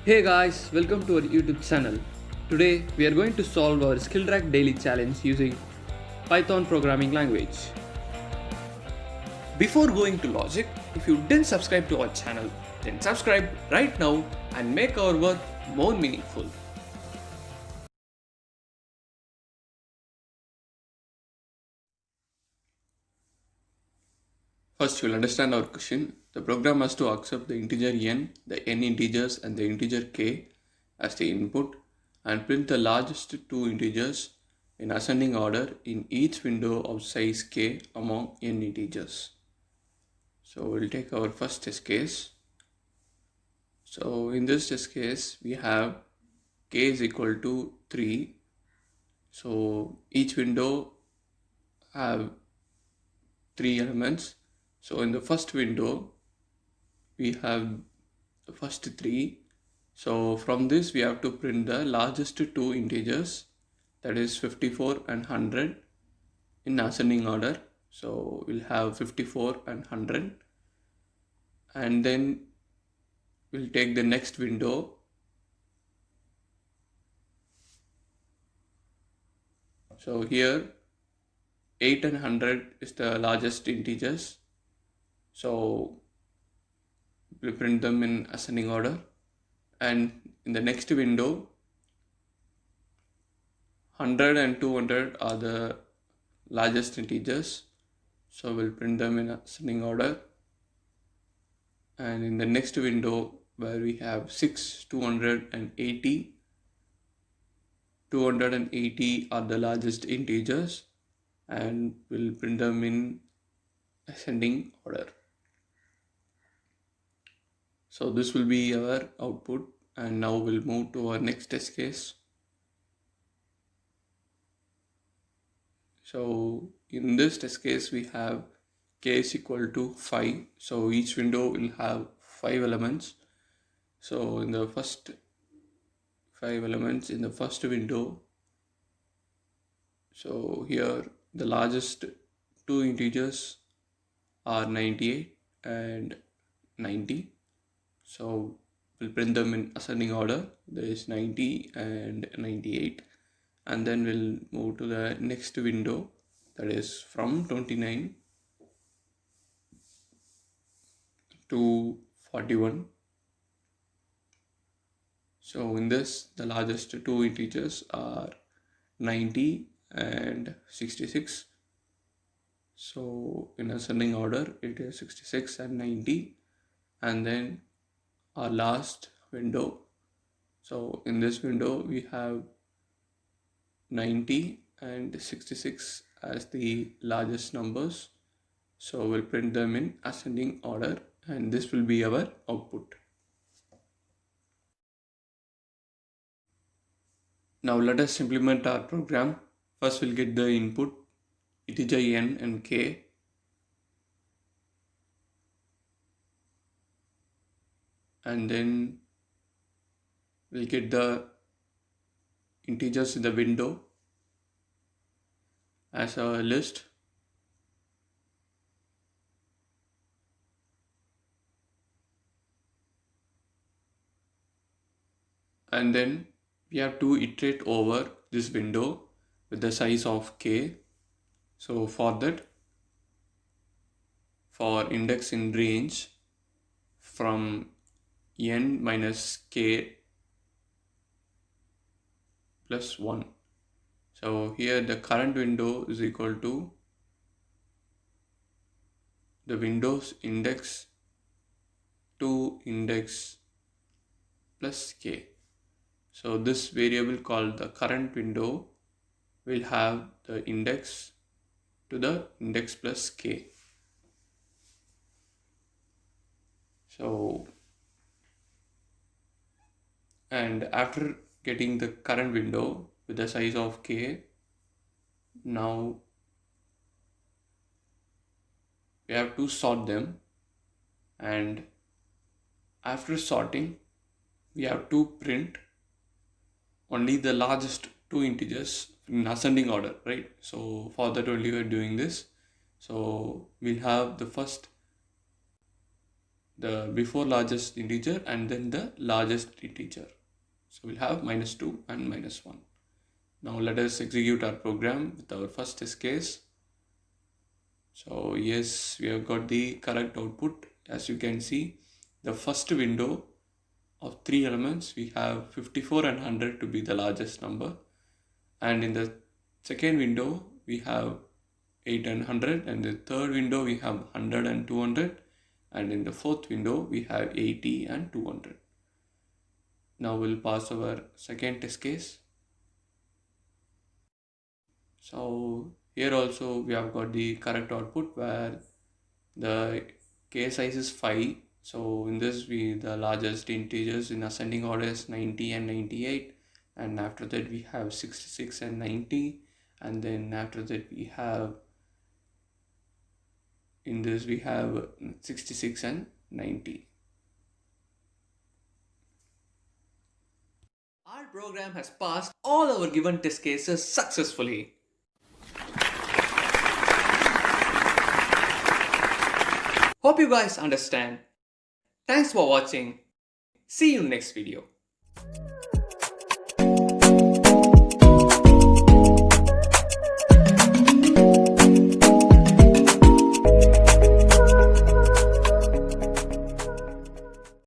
Hey guys, welcome to our YouTube channel. Today we are going to solve our Skillrack daily challenge using Python programming language. Before going to logic, if you didn't subscribe to our channel, then subscribe right now and make our work more meaningful. First, you'll understand our question. The program has to accept the integer n, the n integers, and the integer k as the input and print the largest two integers in ascending order in each window of size k among n integers. So we'll take our first test case. So in this test case, we have k is equal to 3. So each window have 3 elements. So in the first window, we have the first 3. So from this, we have to print the largest two integers, that is 54 and 100 in ascending order. So we'll have 54 and 100. And then we'll take the next window. So here 8 and 100 is the largest integers. So we'll print them in ascending order. And in the next window, 100 and 200 are the largest integers. So we'll print them in ascending order. And in the next window where we have 6, 280, 280 are the largest integers and we'll print them in ascending order. So this will be our output, and now we'll move to our next test case. So in this test case we have k is equal to 5. So each window will have 5 elements. So in the first 5 elements in the first window, so here the largest two integers are 98 and 90. So we'll print them in ascending order. There is 90 and 98. And then we'll move to the next window, that is from 29 to 41. So in this, the largest two integers are 90 and 66. So in ascending order, it is 66 and 90. And then our last window. So in this window, we have 90 and 66 as the largest numbers. So we'll print them in ascending order, and this will be our output. Now let us implement our program. First we'll get the input, integer n and k. And then we'll get the integers in the window as a list. And then we have to iterate over this window with the size of k. So for that, for index in range from n minus k plus 1. So here the current window is equal to the window's index to index plus k. So this variable called the current window will have the index to the index plus k. So, and after getting the current window with the size of k, now we have to sort them, and after sorting we have to print only the largest two integers in ascending order, right? So for that only we are doing this. So we'll have the first the before largest integer and then the largest integer. So we'll have -2 and -1. Now let us execute our program with our first test case. So yes, we have got the correct output. As you can see, the first window of 3 elements, we have 54 and 100 to be the largest number. And in the second window, we have 8 and 100. And the third window, we have 100 and 200. And in the fourth window, we have 80 and 200. Now we'll pass our second test case. So here also we have got the correct output where the case size is 5. So in this, the largest integers in ascending order is 90 and 98. And after that we have 66 and 90. And then after that we have, in this we have 66 and 90. Our program has passed all our given test cases successfully. Hope you guys understand. Thanks for watching. See you next video.